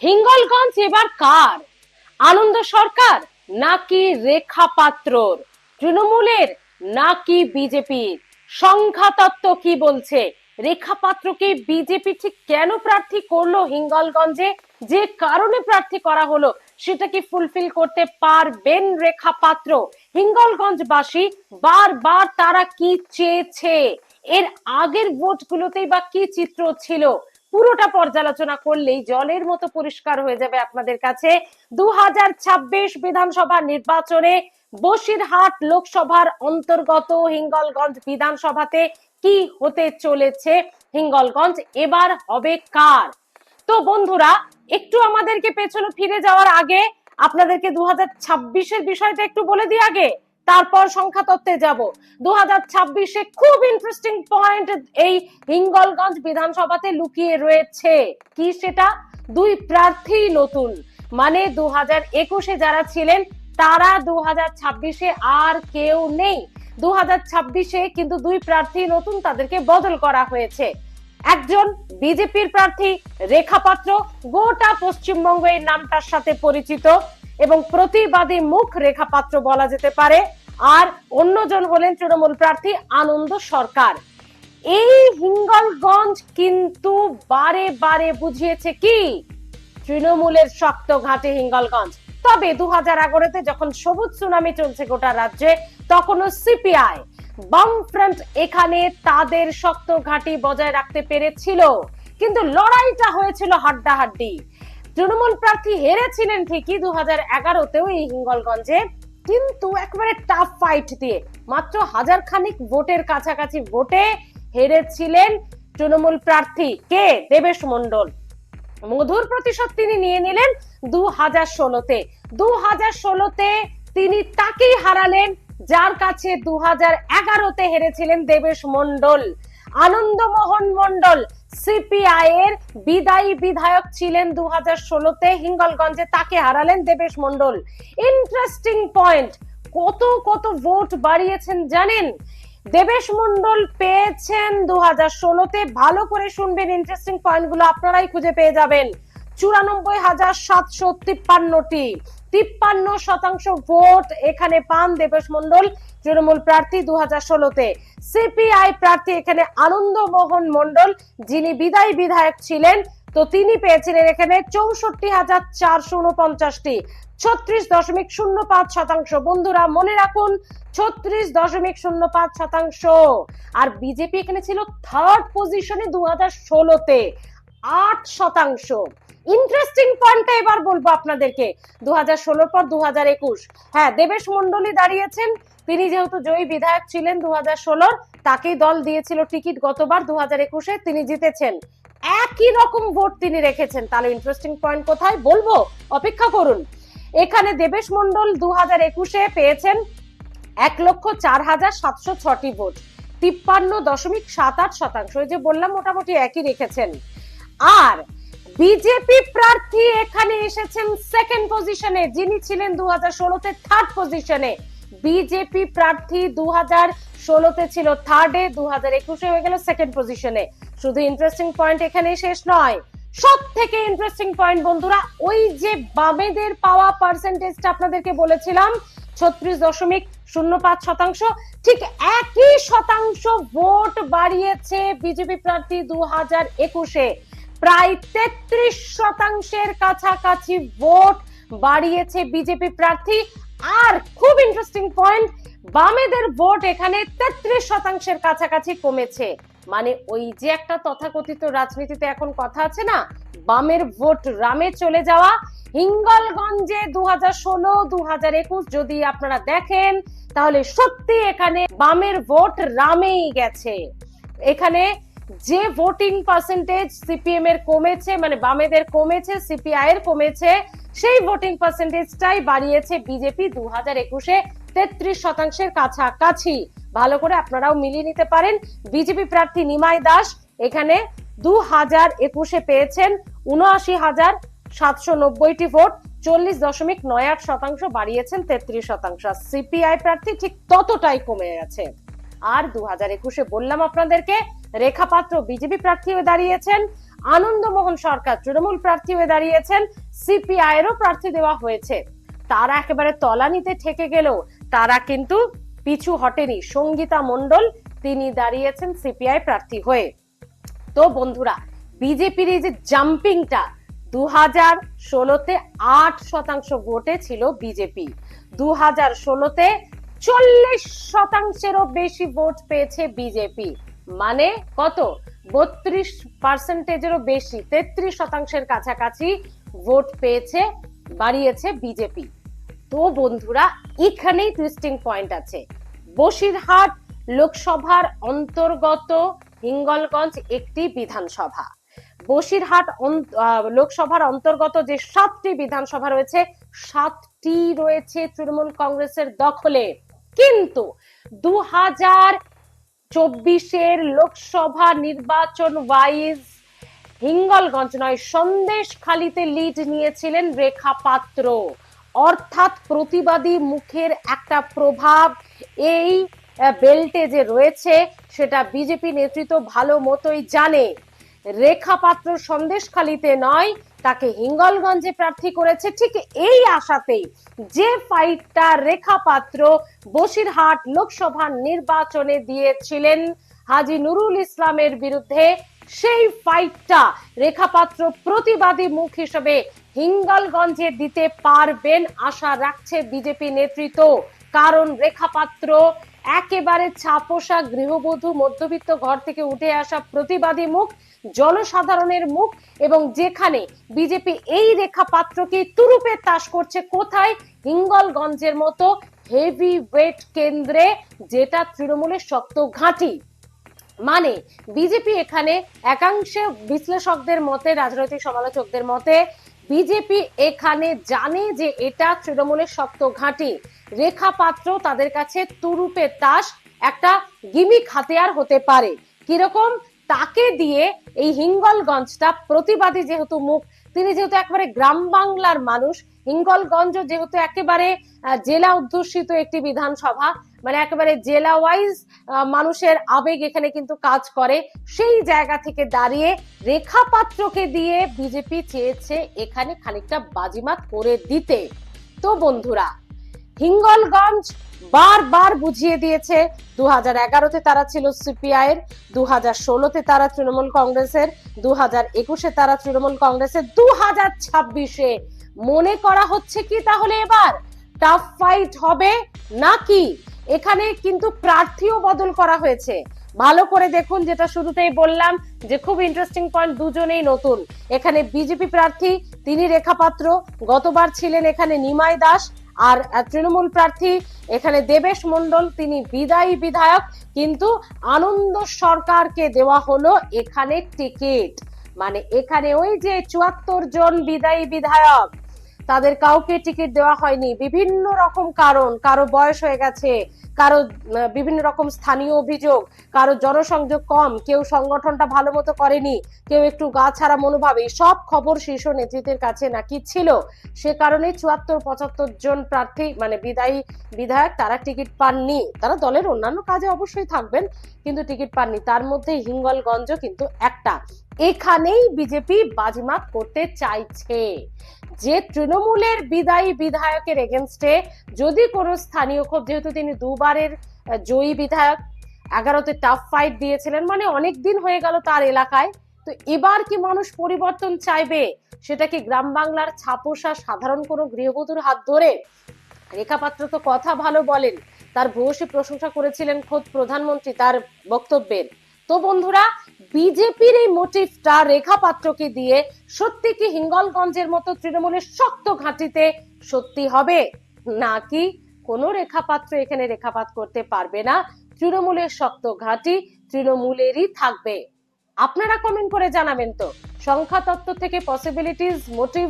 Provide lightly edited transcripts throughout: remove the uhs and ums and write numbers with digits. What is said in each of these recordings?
হিঙ্গলগঞ্জ এবার কার? আনন্দ সরকার নাকি রেখা পাত্রর? তৃণমূলের নাকি বিজেপির? সংখ্যাতত্ত্ব কি বলছে? রেখা পাত্রকে বিজেপি ঠিক কেন প্রার্থী করলো হিঙ্গলগঞ্জে? যে কারণে প্রার্থী করা হলো সেটা কি ফুলফিল করতে পারবেন রেখা পাত্র? হিঙ্গলগঞ্জবাসী বারবার তারা কি চেয়েছে? এর আগের ভোটগুলোতেই বা কি চিত্র ছিল? পুরোটা পর্যালোচনা করলেই জলের মতো পরিষ্কার হয়ে যাবে আপনাদের কাছে 2026 বিধানসভা নির্বাচনে বসিরহাট লোকসভার অন্তর্গত হিঙ্গলগঞ্জ বিধানসভাতে কি হতে চলেছে। হিঙ্গলগঞ্জ এবার হবে কার? তো বন্ধুরা, একটু আমাদেরকে পেছনে ফিরে যাওয়ার আগে আপনাদেরকে 2026-এর বিষয়টা একটু বলে দিই আগে, তারপর সংখ্যা তত্ত্বে যাব। 2026-এ খুব ইন্টারেস্টিং পয়েন্ট এই হিঙ্গলগঞ্জ বিধানসভাতে লুকিয়ে রয়েছে। কি সেটা? দুই প্রার্থী নতুন, মানে 2021-এ যারা ছিলেন তারা 2026-এ আর কেউ নেই। 2026-এ কিন্তু দুই প্রার্থী নতুন, তাদেরকে বদল করা হয়েছে। একজন বিজেপির প্রার্থী রেখা পাত্র, গোটা পশ্চিমবঙ্গ এই নামটার সাথে পরিচিত এবং প্রতিবাদী মুখ রেখা পাত্র বলা যেতে পারে। আর অন্যজন হলেন তৃণমূল প্রার্থী আনন্দ সরকার। এই হিঙ্গলগঞ্জ কিন্তু বারে বারে বুঝিয়েছে কি তৃণমূলের শক্ত ঘাটে হিঙ্গলগঞ্জ। তবে 2011-তে যখন সবুজ সুনামি চলছে গোটা রাজ্যে, তখনও সিপিআই বামফ্রন্ট এখানে তাদের শক্ত ঘাঁটি বজায় রাখতে পেরেছিল, কিন্তু লড়াইটা হয়েছিল হাড্ডাহাড্ডি। তৃণমূল প্রার্থী হেরেছিলেন ঠিকই 2011-তেও এই হিঙ্গলগঞ্জে, কিন্তু একেবারে টাফ ফাইট দিয়ে মাত্র 1000 খানিক ভোটের কাছাকাছি ভোটে হেরেছিলেন তৃণমূল প্রার্থী কে? দেবেশ মন্ডল। মধুর প্রতিশোধ তিনি নিয়ে নিলেন 2016-তে। 2016-তে তিনি তাকেই হারালেন যার কাছে 2011-তে হেরেছিলেন দেবেশ মন্ডল। আনন্দমোহন মন্ডল সিপিআই এর বিদায়ী বিধায়ক ছিলেন 2016-তে হিঙ্গলগঞ্জে, তাকে হারালেন দেবেশ মন্ডল। ইন্টারেস্টিং পয়েন্ট, কত কত ভোট বাড়িয়েছেন জানেন? দেবেশ মন্ডল পেয়েছেন 2016-তে, ভালো করে শুনবেন, ইন্টারেস্টিং পয়েন্টগুলো আপনারাই খুঁজে পেয়ে যাবেন, 94,753টি, 53% ভোট এখানে পান দেবেশ মন্ডল তৃণমূল প্রার্থী 2016-তে। সিপিআই প্রার্থী এখানে আনন্দমোহন মন্ডল, যিনি বিদায়ী বিধায়ক ছিলেন, তো তিনি পেয়েছিলেন এখানে 64,449টি, 36.05%। বন্ধুরা মনে রাখুন, 36.05%। আর বিজেপি এখানে ছিল থার্ড পজিশনে 2016-তে, 8%। ইন্টারেস্টিং পয়েন্টটা এবার বলবো আপনাদেরকে, 2016 পর 2021, হ্যাঁ দেবেশ মন্ডলই দাঁড়িয়েছেন। তিনি যেহেতু জয়ী বিধায়ক ছিলেন 2016, তাকেই দল দিয়েছিল টিকিট গতবার 2021-এ, তিনি জিতেছেন, একই রকম ভোট তিনি রেখেছেন। তাহলে ইন্টারেস্টিং পয়েন্ট কোথায় বলবো, অপেক্ষা করুন। এখানে দেবেশ মন্ডল 2021-এ পেয়েছেন 1,04,706টি ভোট, 53.78%। ওই যে বললাম মোটামুটি একই রেখেছেন। আর বিজেপি প্রার্থী এখানে এসেছেন সেকেন্ড পজিশনে, যিনি ছিলেন 2016-তে থার্ড পজিশনে। বিজেপি প্রার্থী 2016-তে ছিল থার্ডে, 2021-এ হয়ে গেল সেকেন্ড পজিশনে। শুধু ইন্টারেস্টিং পয়েন্ট এখানে শেষ নয়, সব থেকে ইন্টারেস্টিং পয়েন্ট বন্ধুরা, ওই যে বামেদের পাওয়া পার্সেন্টেজটা আপনাদেরকে বলেছিলাম 36.05%, ঠিক একই শতাংশ ভোট বাড়িয়েছে বিজেপি প্রার্থী 2021-এ, প্রায় 33%-এর কাছাকাছি ভোট বাড়িয়েছে বিজেপি প্রার্থী। আর খুব ইন্টারেস্টিং পয়েন্ট, বামেদের ভোট এখানে 33%-এর কাছাকাছি কমেছে। মানে ওই যে একটা তথাকথিত রাজনীতিতে এখন কথা আছে না, বামের ভোট রামে চলে যাওয়া, হিঙ্গলগঞ্জে 2016-2021 যদি আপনারা দেখেন তাহলে সত্যি এখানে বামের ভোট রামেই গেছে। এখানে যে ভোটিং পার্সেন্টেজ সিপিএম এর কমেছে, মানে বামেদের কমেছে, সিপিআই এর কমেছে, সেই ভোটিং পার্সেন্টেজটাই বাড়িয়েছে বিজেপি 2021-এ 33%-এর কাছাকাছি। ভালো করে আপনারাও মিলিয়ে নিতে পারেন। বিজেপি প্রার্থী নিমাই দাস এখানে 2021-এ পেয়েছেন 79,790টি ভোট, 40.98%, বাড়িয়েছেন 33%। সিপিআই প্রার্থী ঠিক ততটাই কমে গেছে। আর 2021-এ বললাম আপনাদেরকে রেখা পাত্র বিজেপি প্রার্থী হয়ে দাঁড়িয়েছেন আনন্দমোহন সরকার তৃণমূল প্রার্থী হয়ে দাঁড়িয়েছেন, সিপিআই এরও প্রার্থী দেওয়া হয়েছে। তারা একেবারে তলানিতে ঠেকে গেলেও তারা কিন্তু পিছু হটেনি। সঙ্গীতা মণ্ডল তিনি দাঁড়িয়েছেন সিপিআই প্রার্থী হয়ে। তো বন্ধুরা, বিজেপির এই যে জাম্পিংটা, 2016-তে 8% ভোটে ছিল বিজেপি, 2016-তে 40%-এরও বেশি ভোট পেয়েছে বিজেপি। মানে কত? 32%-এরও বেশি, 33%-এর কাছাকাছি ভোট পেয়েছে, বাড়িয়েছে বিজেপি। তো বন্ধুরা, এখানেই টুইস্টিং পয়েন্ট আছে। বসিরহাট লোকসভার অন্তর্গত হিঙ্গলগঞ্জ একটি বিধানসভা। বসিরহাট লোকসভার অন্তর্গত যে 7টি বিধানসভা রয়েছে, 7টি রয়েছে তৃণমূল কংগ্রেসের দখলে। কিন্তু 2024-এর লোকসভা নির্বাচন ওয়াইজ হিঙ্গলগঞ্জ নয়, সন্দেশখালীতে লিড নিয়েছিলেন রেখা পাত্র। অর্থাৎ প্রতিবাদী মুখের একটা প্রভাব এই বেল্টে যে রয়েছে সেটা বিজেপি নেতৃত্ব ভালো মতোই জানে। রেখা পাত্র সন্দেশখালীতে নয়, তাকে হিঙ্গলগঞ্জে প্রার্থী করেছে। ঠিক এই আশাতেই যে ফাইটটা রেখা পাত্র বসিরহাট লোকসভা নির্বাচনে দিয়েছিলেন হাজী নুরুল ইসলামের বিরুদ্ধে, সেই ফাইটটা রেখা পাত্র প্রতিবাদী মুখ হিসেবে হিঙ্গলগঞ্জে দিতে পারবেন আশা রাখছে বিজেপি নেতৃত্ব। কারণ রেখা পাত্র একেবারে ছাপোষা গৃহবধূ, মধ্যবিত্ত ঘর থেকে উঠে আসা প্রতিবাদী মুখ, জনসাধারণের মুখ, এবং যেখানে বিজেপি এই রেখা পাত্রকে তুরুপে তাস করছে কোথায়? হিঙ্গলগঞ্জের মতো হেভি ওয়েট কেন্দ্রে, যেটা তৃণমূলের শক্ত ঘাঁটি। মানে বিজেপি এখানে একাংশে বিশ্লেষকদের মতে, রাজনৈতিক সমালোচকদের মতে, বিজেপি এখানে জানে যে এটা তৃণমূলের শক্ত ঘাঁটি। রেখা পাত্র তাদের কাছে তুরুপে তাস, একটা গিমিক হাতিয়ার হতে পারে। কিরকম? তাকে দিয়ে এই হিঙ্গলগঞ্জটা, প্রতিবাদী যেহেতু মুখ, তিনি যেহেতু একেবারে গ্রাম বাংলার মানুষ, হিঙ্গলগঞ্জ যেহেতু একেবারে জেলা অধ্যুষিত একটি বিধানসভা, মানে একেবারে জেলা ওয়াইজ মানুষের আবেগ এখানে কিন্তু কাজ করে, সেই জায়গা থেকে দাঁড়িয়ে রেখা পাত্রকে দিয়ে বিজেপি চেয়েছে এখানে খানিকটা বাজিমাত করে দিতে। তো বন্ধুরা, হিঙ্গলগঞ্জ বারবার বুঝিয়ে দিয়েছে, 2011-তে তারা ছিল সিপিআই এর, 2016-তে তারা তৃণমূল কংগ্রেসের, 2021-এ তারা তৃণমূল কংগ্রেসের, 2026-এ মনে করা হচ্ছে কি তাহলে এবার টাফ ফাইট হবে নাকি? এখানে কিন্তু প্রার্থীও বদল করা হয়েছে। ভালো করে দেখুন, যেটা শুরুতেই বললাম যে খুব ইন্টারেস্টিং পয়েন্ট, দুজনেই নতুন। এখানে বিজেপি প্রার্থী তিনি রেখা পাত্র, গতবার ছিলেন এখানে নিমাই দাস, আর তৃণমূল প্রার্থী এখানে দেবেশ মণ্ডল, তিনি বিদায়ী বিধায়ক। কিন্তু আনন্দ সরকারকে দেওয়া হলো এখানে টিকিট। মানে এখানে ওই যে 74 জন বিদায়ী বিধায়ক, তাদের কাউকে টিকিট দেওয়া হয়নি। বিভিন্ন রকম কারণ, কারো বয়স হয়ে গেছে, কারো বিভিন্ন রকম স্থানীয় অভিযোগ, কারো জনসংযোগ কম, কেউ সংগঠনটা ভালো মতো করেনি, কেউ একটু গা ছাড়া মনোভাবে, সব খবর শীর্ষ নেতৃত্বের কাছে নাকি ছিল। সে কারণে 74-75 জন প্রার্থী, মানে বিদায়ী বিধায়ক, তারা টিকিট পাননি। তারা দলের অন্যান্য কাজে অবশ্যই থাকবেন, কিন্তু টিকিট পাননি। তার মধ্যে হিঙ্গলগঞ্জ কিন্তু একটা। এখানেই বিজেপি বাজিমাত করতে চাইছে যে তৃণমূলের বিদায়ী বিধায়কের এগেনস্টে যদি কোনো স্থানীয় ক্ষোভ, যেহেতু তিনি দুবারের জয়ী বিধায়ক, 11-তে টাফ ফাইট দিয়েছিলেন, মানে অনেক দিন হয়ে গেল তার এলাকায়, তো এবার কি মানুষ পরিবর্তন চাইবে? সেটা কি গ্রাম বাংলার ছাপোষা সাধারণ কোনো গৃহবধূর হাত ধরে? রেখা পাত্র তো কথা ভালো বলেন, তার ভূয়সী প্রশংসা করেছিলেন খোদ প্রধানমন্ত্রী তার বক্তব্যের। তো বন্ধুরা, বিজেপির এই মোটিভটা রেখা পাত্রকে দিয়ে সত্যি কি হিঙ্গলগঞ্জের মতো তৃণমূলের শক্ত ঘাঁটিতে সত্যি হবে, নাকি কোনো রেখা পাত্র এখানে রেখাপাত করতে পারবে না? তৃণমূলের শক্ত ঘাঁটি তৃণমূলেরই থাকবে। আপনারা কমেন্ট করে জানাবেন তো, সংখ্যা তত্ত্ব থেকে পসিবিলিটিস, মোটিভ,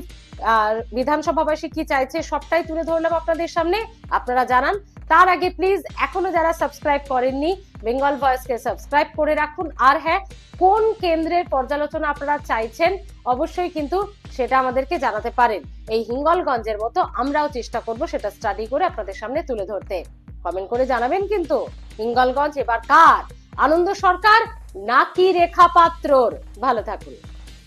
বিধানসভাবাসী কি চাইছে, সবটাই তুলে ধরলাম আপনাদের সামনে। আপনারা জানান। তার আগে প্লিজ এখনো যারা সাবস্ক্রাইব করেননি, বেঙ্গল ভয়েসকে সাবস্ক্রাইব করে রাখুন। আর হ্যাঁ, কোন কেন্দ্রের পর্যালোচনা আপনারা চাইছেন অবশ্যই কিন্তু সেটা আমাদেরকে জানাতে পারেন। এই হিঙ্গলগঞ্জের মতো আমরাও চেষ্টা করব সেটা স্টাডি করে আপনাদের সামনে তুলে ধরতে। কমেন্ট করে জানাবেন কিন্তু, হিঙ্গলগঞ্জ এবার কার? আনন্দ সরকার নাকি রেখা পাত্রর? ভালো থাকুন।